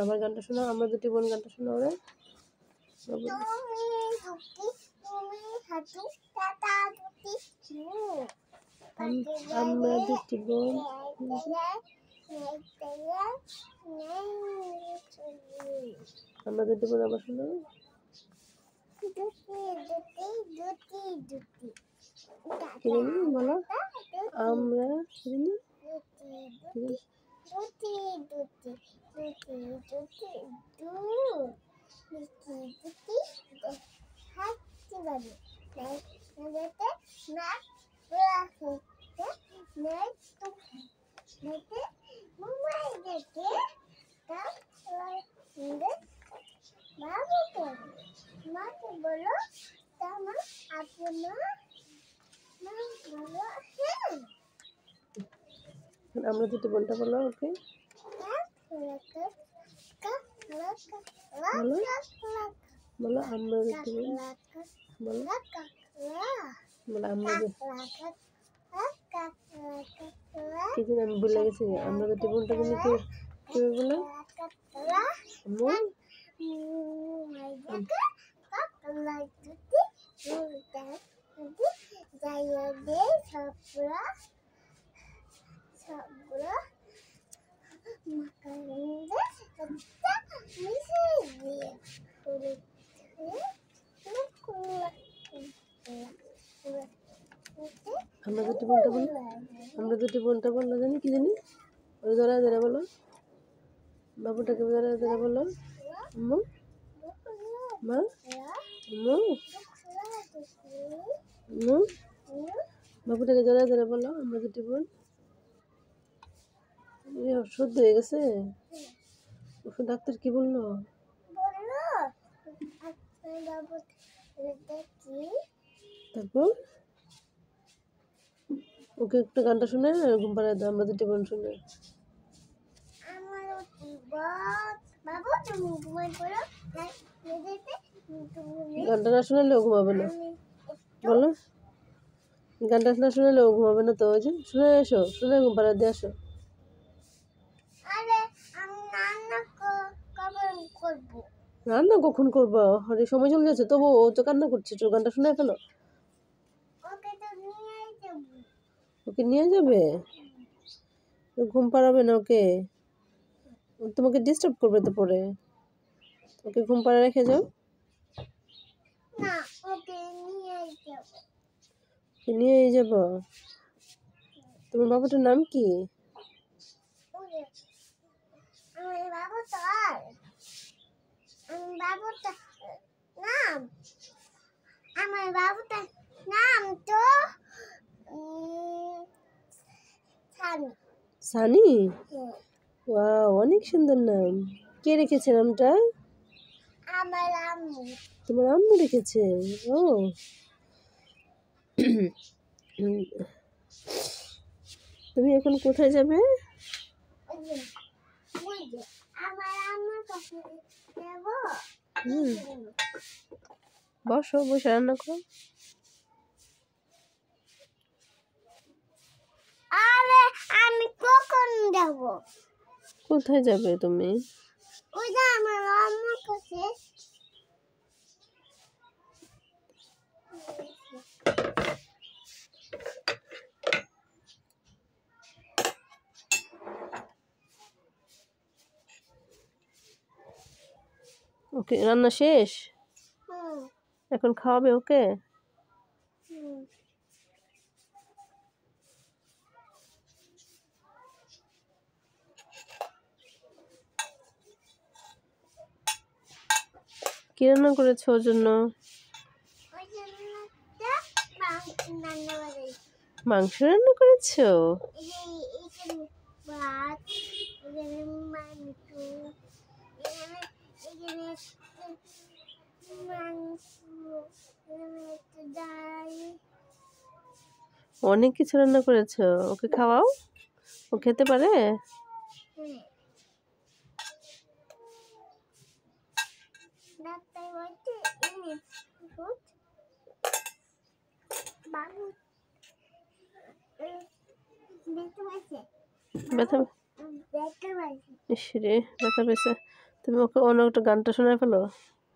আমার গানটা শোনাও, আমরা দুটি বোন গানটা শোনাও রে। আমরা দুটি বোন, আমরা দুটি বোন আবার শোনাও। কি জানি বলো, আমরা আমরা দুটি বোনটা বলো। ওকে বলো, বলো আমরা দুটি বোন, বলো বলো আমরা কি জানি আমি ভুলে গেছি। আমরা দুটি বোনটা তুমি কি বলো? আমরা দুটি বোনটা বলো, আমরা দুটি বোনটা বললো জানি কি জানি, ওই ধরা ধরে বলো, বাবুটাকে ধরা ধরে বলো। আম্মু মা, আম্মু আম্মু, বাবুটাকে ধরা ধরে বলো আমরা দুটি বোন। শুদ্ধ হয়ে গেছে। ডাক্তার কি বললো? তারপর ওকে একটা গানটা শুনে ঘুম পাড়ায় দাও, আমরা দুটি বোন শুনে। গানটা না শোনালে ও ঘুমাবে না, বলো গানটা না শোনালে ও ঘুমাবে না। তো ওই যে শুনে এসো, শুনে ঘুম পাড়ায় দিয়ে আসো। রান্না কখন করবো? আরে সময় চলে যাচ্ছে, তবু ও তো কান্না করছে, তো গানটা শুনে ফেলো। ওকে নিয়ে যাবে? ঘুম পাড়াবে না ওকে, তোমাকে ডিস্টার্ব করবে তো পরে। ওকে ঘুম পাড়ায় রেখে যাও। নিয়ে যাব। তোমার বাবাটার নাম কি? আমার বাবুটার নাম তো সানি। ওয়াও, অনেক সুন্দর নাম। কে রেখেছে নামটা? আমার আম্মু। তোমার আম্মু রেখেছে? ও তুমি এখন কোথায় যাবে? আমার আম্মুর কাছে যাব। বসো, বসে রান্না করো। আরে আমি কখন যাব? কোথায় যাবে তুমি? ওই যে আমার আম্মুর কাছে। ওকে, রান্না শেষ? এখন খাওয়াবে ওকে? কি রান্না করেছো ওর জন্য? মাংস রান্না করেছো? ভাত, এখানে মাংস, এখানে মাংস, এখানে একটু ডাল। অনেক কিছু রান্না করেছো। ওকে খাওয়াও, ও খেতে পারে? হ্যাঁ, ডাক্তার বলছে এনে দুধ বাবু দেখতে পাচ্ছে, ব্যথা দেখতে পাচ্ছে। ইস রে, ব্যথা পেয়েছে। তুমি ওকে অন্য একটা গানটা শোনায় ফেলো,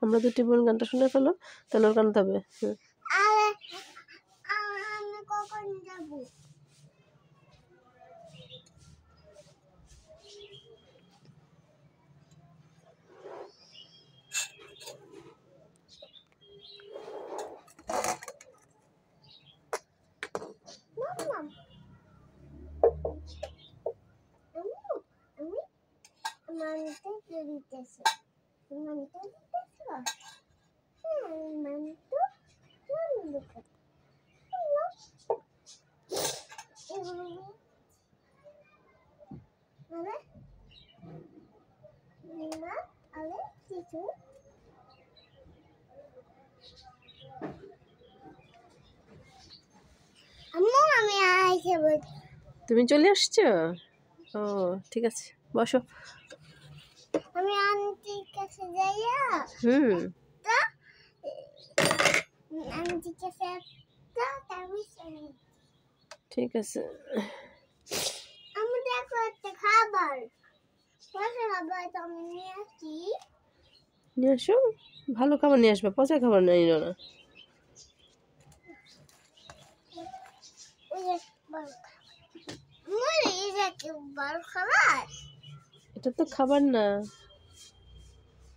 আমরা দুটি বোন গানটা শুনে ফেলো, তাহলে ওর কানতে হবে। আরে আমি কখন যাবো? মাম্মা, আমি মানতে দিতেছি, মানতে দিতেছ? হ্যাঁ, মানতে দিতেছি। আরে না, আরে কিছু আম্মু আমি আইসে বলছি। তুমি চলে আসছো? ও ঠিক আছে, বসো। আমি আন্টির কাছে যাইয়া তা আন্টির কাছে একটা তারপর ঠিক আছে, আমি দেখো একটা খাবার পয়সা খাবার তো আমি নিয়ে আসি। নিয়ে আসো, ভালো খাবার নিয়ে আসবে, পচা খাবার নিয়ে এলো না। ওই যে বড় খাবার এই যে কি বড় খাবার এটা তো খাবার না।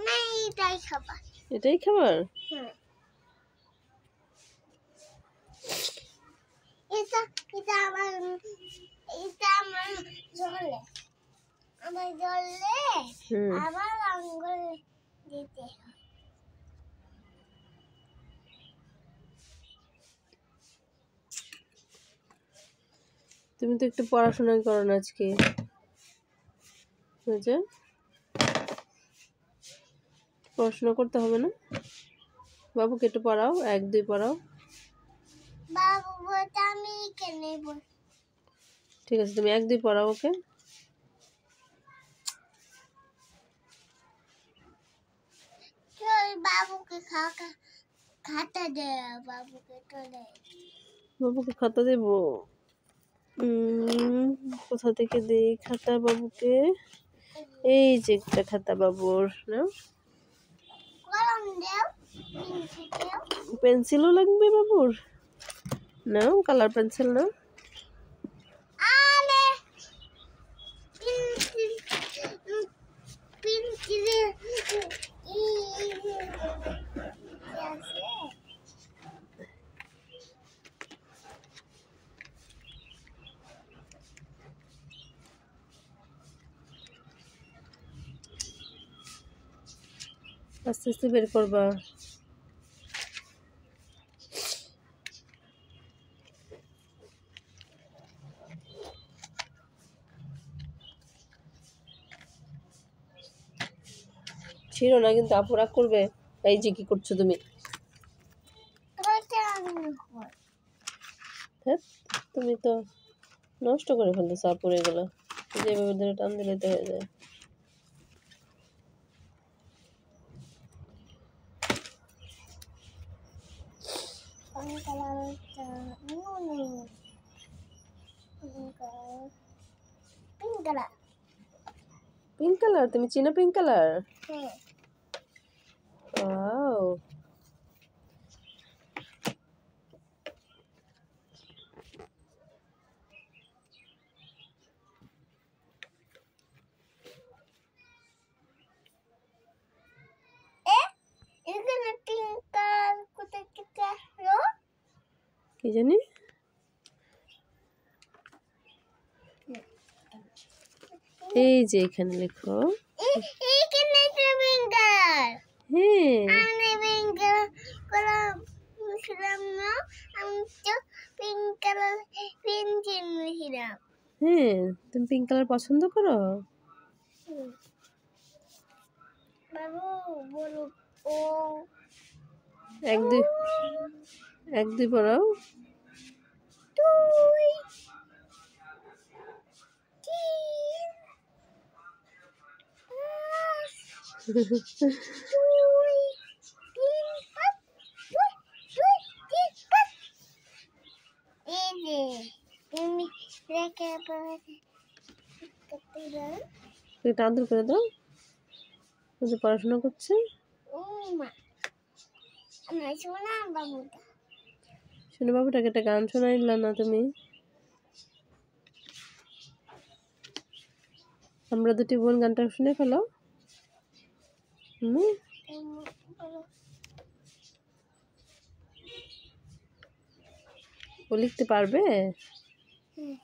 না, এটাই খাবার। এটাই খাবার? হ্যাঁ, এটা এটা আমার জলে আমার জলে আবার আঙ্গুল দিতে হয়। তুমি তো একটু পড়াশোনা করো না আজকে, বুঝে পড়াশোনা করতে হবে না? বাবুকে একটু পড়াও, 1 2 পড়াও। বাবু বলতে আমি কেন বল। ঠিক আছে, তুমি 1 2 পড়াও ওকে। বাবুকে খাতা দে, বাবুকে তো দে। বাবুকে খাতা দেবো? কোথা থেকে দেই খাতা বাবুকে? এই যে একটা খাতা বাবুর, নাও। কলম দেও, পেন্সিল দেও। পেন্সিলও লাগবে বাবুর, নাও কালার পেন্সিল নাও। আরে পেন্সিল পেন্সিল আস্তে আস্তে বের করবা। ছিল না কিন্তু আপু রাগ করবে। এই যে কি করছো তুমি? হ্যাঁ, তুমি তো নষ্ট করে ফেলতেছো আপুর এগুলো, যেভাবে ধরে টান দিলে তো হয়ে যায়। Pink colour? তুমি চিনো পিঙ্ক কালার? হ্যাঁ, ওয়াও, এখানে পিঙ্ক কালার কোথা থেকে আসলো? কি জানি। এই যে এখানে লেখো। এইখানে পিঙ্ক কালার। হ্যাঁ, আমি পিঙ্ক কালার ছিলাম না, আমি তো পিঙ্ক কালার পেন্সিল নিয়েছিলাম। হ্যাঁ, তুমি পিঙ্ক কালার পছন্দ করো? বাবু বলো ও এক দুই পড়াও। দুই তিন পাঁচ দুই তিন পাঁচ দুই তিন পাঁচ। এই যে তুমি রেখে পড়ে করতে দাও। একটু আদর করে দাও, ও যে পড়াশোনা করছে। ও মা, আমার শোনা বাবুটা। শুনে বাবুটাকে একটা গান শোনাইলা না তুমি? আমরা দুটি বোন গানটা শুনে ফেলো। বলো। ও লিখতে পারবে? হুম।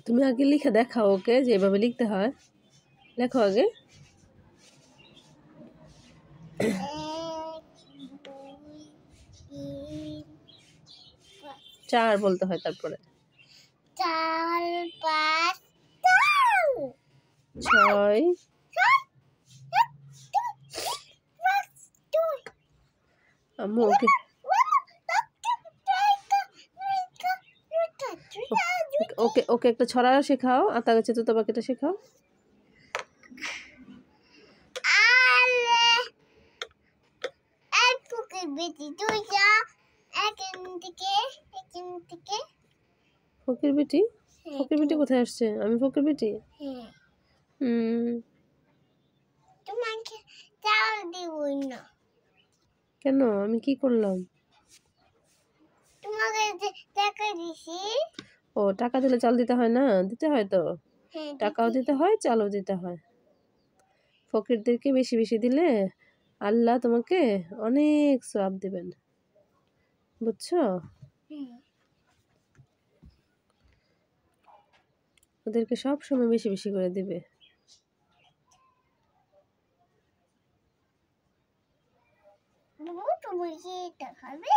তুমি আগে লিখে দেখাও ওকে যে এভাবে লিখতে হয়। লেখো আগে। 1 2 3 4 বলতে হয় তারপরে। 4 5 6 আম্মু ওকে ওকে ওকে একটা ছড়া শেখাও, আতা গাছে তোতা পাখিটা শেখাও। ফকির বেটি? ফকির বেটি কোথায় আসছে? আমি ফকির বেটি? তোমাকে চাল দিবই না। কেন? আমি কি করলাম? তোমাকে টাকা দিছি। ও, টাকা দিলে চাল দিতে হয় না? দিতে হয় তো। টাকাও দিতে হয়, চালও দিতে হয়। ফকিরদেরকে বেশি বেশি দিলে আল্লাহ তোমাকে অনেক সওয়াব দিবেন, বুঝছো? ওদেরকে সব সময় বেশি বেশি করে দিবে। তুমি কি এটা খাবে?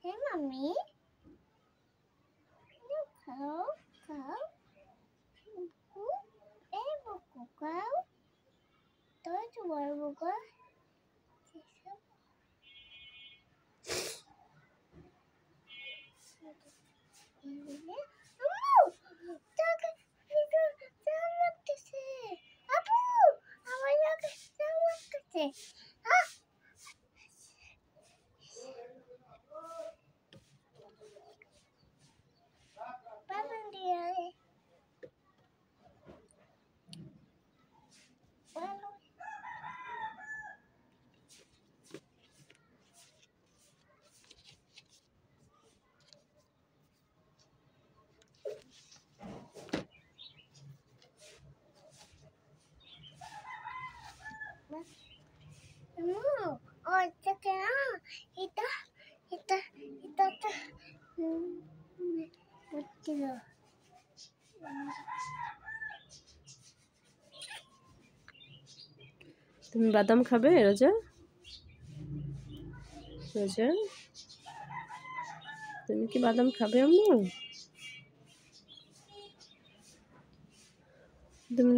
হ্যাঁ মাম্মি, খাও খাও। এই বুকু খাও। তোর তো বড় বুকু। তুমি বাদাম খাবে রোজা? রোজা তুমি কি বাদাম খাবে আম্মু? তুমি